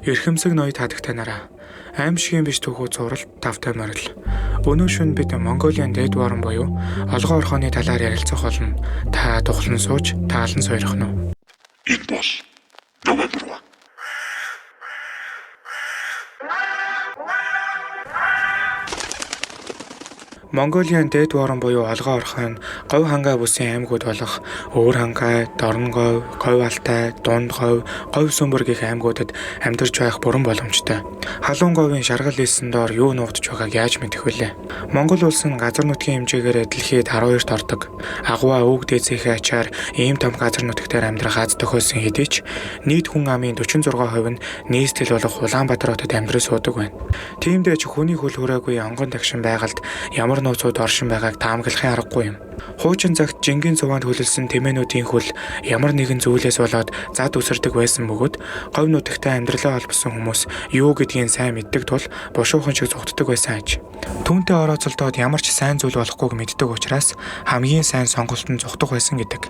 Эрхэмсэг ноёд хадагтай нараа. Аимшигын биш түүхүү зуралт тавтай морил. Өнөө шөнө бид Монголын дээд варан буюу олгон орхооны талаар ярилцах болно. Та тухлан сууж, таалан сойрох нь. Энэ бол Новембер 1. Монголын дээд варан буюу олгон орхон говь хангай бүсийн аймагуд болох Өвөр хангай, Дорн говь, Говь алтай, Дунд говь, Говь сүмбэр гэх аймагуудад амьдарч байх бүрэн боломжтой. Халуун говийн шаргал хэлсэн доор юу нуугдж байгааг яаж мэдэх вүлээ? Монгол улс нь газар нутгийн хэмжээгээр дэлхийд 12-т ордог. Агва өвөг дээдсийнхээ ачаар ийм том газар нутгаар амьдрах аз тохиолсон хэдий ч нийт хүн амын 46% нь нийслэл болох Улаанбаатар хотод амьдрал суудаг байна. Тиймдээ ч хүний хөл хүрээгүй онгон тагшин байгальд ямар нууцуд оршин байгааг таамаглахын аргагүй юм. Хуучин цагт жингийн цуваанд хөлөлсөн тэмээнүүдийн хөл ямар нэгэн зүйлээс болоод зад үсэрдэг байсан бөгөөд говь нутагтай амьдралаа холбосон хүмүүс юу гэдгийг сайн мэддэг тул бушуухан шиг зүгтдэг байсан аж. Түүнтэй орооцолдоод ямар ч сайн зүйл болохгүйг мэддэг учраас хамгийн сайн сонголтод зүгтдэг байсан гэдэг.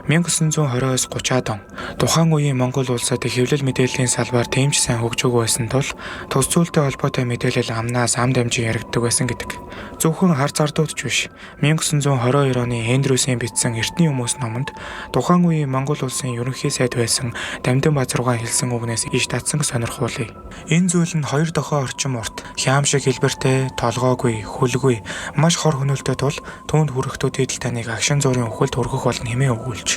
1920-оос 30-аад он тухайн үеийн Монгол улсад хэвлэл мэдээллийн салбаар тийм ч сайн хөгжөөгүй байсан тул тус зүйлтэй холбоотой мэдээлэл амнаас ам дамжин яригддаг байсан гэдэг. Зөвхөн хар зардууд ч биш. 1922 оны Эндрюсийн бичсэн Эртний хүмүүс номонд тухайн үеийн Монгол улсын ерөнхий сайд байсан Дамдын Базарган хэлсэн үгнээс иш татсан сонирхуулъя. Энэ зүйл нь 2 дохой орчим урт, хям шиг хэлбэртэй, толгоогүй, хүлгүй, маш хор хөнөөлтэй тул түүнд хүрэхтүүд идэл таныг агшин зуурын үхэлд хүргэх болно хэмээн өгүүлж.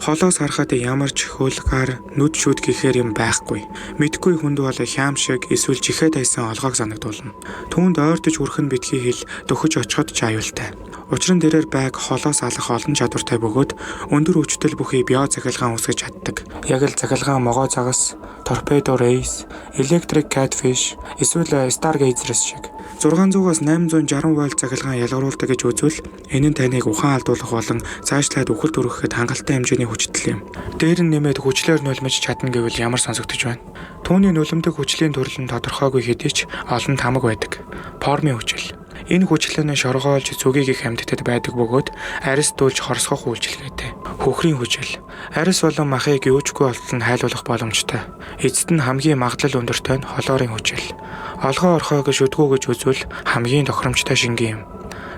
Холоос харахад ямар ч хөл гар, нүд шүд гэхээр юм байхгүй. Мэдгүй хүнд бол хям шиг эсвэл жихээ тайсан олгоог санагдуулна. Түүнд ойртож хүрэх нь битгий хэл дөхөж очиход ч аюултай. Учир нь тэрээр байг холоос алах олон чадвартай бөгөөд өндөр өвчтөл бүхий био цахилгаан үүсгэж чаддаг. Яг л цахилгаан могоо загас, торпедо рейс, electric catfish, эсвэл stargazers шиг 600-аас 860 вольт цахилгаан ялгаруулдаг гэж үзвэл энэ нь таныг ухаан алдуулах болон цаашлаад үхэлд өргөхөд хангалттай хэмжээний хүчтэй юм. Дээр нь нэмээд хүчлээр нулимж чадна гэвэл ямар сонсогдож байна? Түүний нулимдаг хүчлийн төрөл нь тодорхойгүй хэдий ч олон тамга байдаг. Формын хүчил. Энэ хүчлэн шоргоолж зүгийг их амьтдад байдаг бөгөөд арьс дүүлж хорсгох үйлчилгээтэй. Хөхрийн хүчил. Арьс болон махыг юучгүй болтол нь хайлуулах боломжтой. Эцэст нь хамгийн магадлал өндөртэй нь холоорын хүчил. Олгон орхойг шүдгүү гэж үзвэл хамгийн тохиромжтой шингийн юм.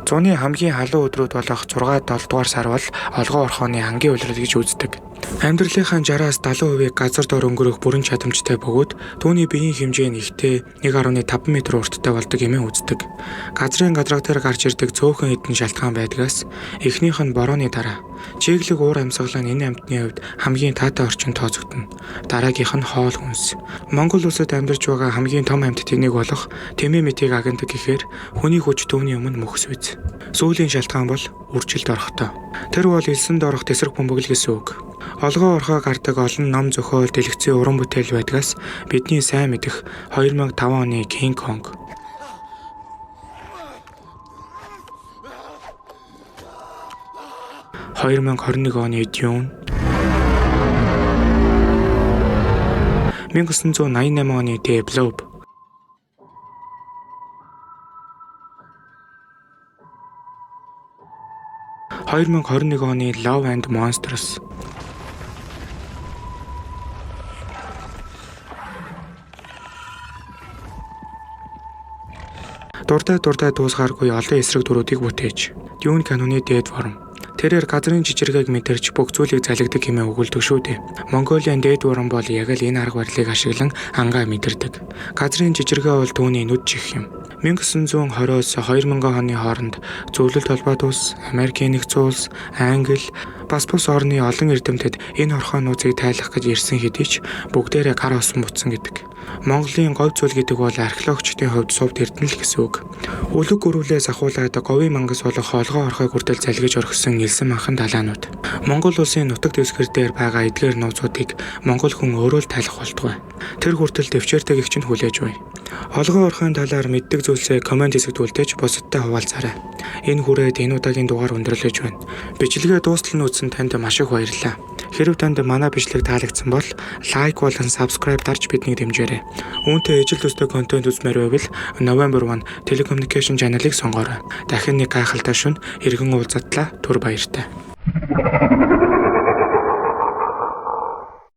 Зуны хамгийн халуун өдрүүд болох 6-7 дугаар сар бол олгон орхооны ангийн улирал гэж үздэг. Амьдралынхаа 60-аас 70% газар дор өнгөрөх бүрэн чадамжтай бөгөөд түүний биеийн хэмжээ нь ихтэй 1.5 м урттай болдог хэмээн үздэг. Газрын гадраг дээр гарч ирдэг цөөхөн хэдэн шалтгаан байдгаас эхнийх нь борооны дараа. Чиглэг уур амьсгал нь энэ амьтны хувьд хамгийн таатай орчин тооцогдно. Дараагийнх нь хоол хүнс. Монгол улсад амьдарч байгаа хамгийн том амьтдын нэг болох тэмээ мэтийг агендаг гэхээр хүний хүч түүний өмнө мөхс үз. Сүүлийн шалтгаан бол үржилд орохтой. Тэр бол элсэнд орох тесрэг бөмбөгөл гэсэн үг. Олгон орхоо гардаг олон ном зохиол дэлгэцийн уран бүтээл байдгаас бидний сайн мэдэх 2005 оны King Kong, 2021 оны Dune, 1988 оны The Blob, 2021 оны Love and Monsters, дуртай дуусгааргүй олон эсрэг дүрүүдийг бүтээж. Dune каноны дээд ворон. Тэрээр газрын жижиргээг мэдэрч бүх зүйлийг залгидаг хэмээн өгүүлдэг шүү дээ. Монголын дээд ворон бол яг л энэ арга барилыг ашиглан ангаа мэдэрдэг. Газрын жижиргээ бол түүний нүд чих юм. 1920-оос 2000 оны хооронд зөвлөлт холбоот улс, Америкийн нэгдсэн улс, Англи, бас бус орны олон эрдэмтэд энэ орхоонуудыг тайлах гэж ирсэн хэдий ч бүгдээрээ гар осон бутсан гэдэг. Монголын говь зүйл гэдэг бол археологчдын хувьд сувд эрдэнэ л гэсэн үг. Үлэг гөрүүлээс ахуулаад говийн мангас болох олгон орхойг хүртэл залгиж орхисон элсэн манхан далаанууд. Монгол улсын нутаг дэвсгэр дээр байгаа эдгээр нууцуудыг монгол хүн өөрөө л тайлах болтугай. Тэр хүртэл төвчээртэй гихч нь хүлээж бай. Олгон орхойн талаар мэддэг зүйлсээ комент хэсэгт үлдээж бусадтай хуваалцаарай. Энэ хүрээд энэ удаагийн дугаар өндөрлөж байна. Бичлэгээ дуустал нь үзсэн танд маш их баярлалаа. Хэрэв танд манай бичлэг таалагдсан бол лайк болон subscribe дарж биднийг дэмжээрэй. Үүнтэй ижил төстэй контент үзмээр байвал November 1 Telecommunication channel-ыг сонгоорой. Дахин нэг гайхалтай шөнө эргэн уулзтлаа. Түр баяртай.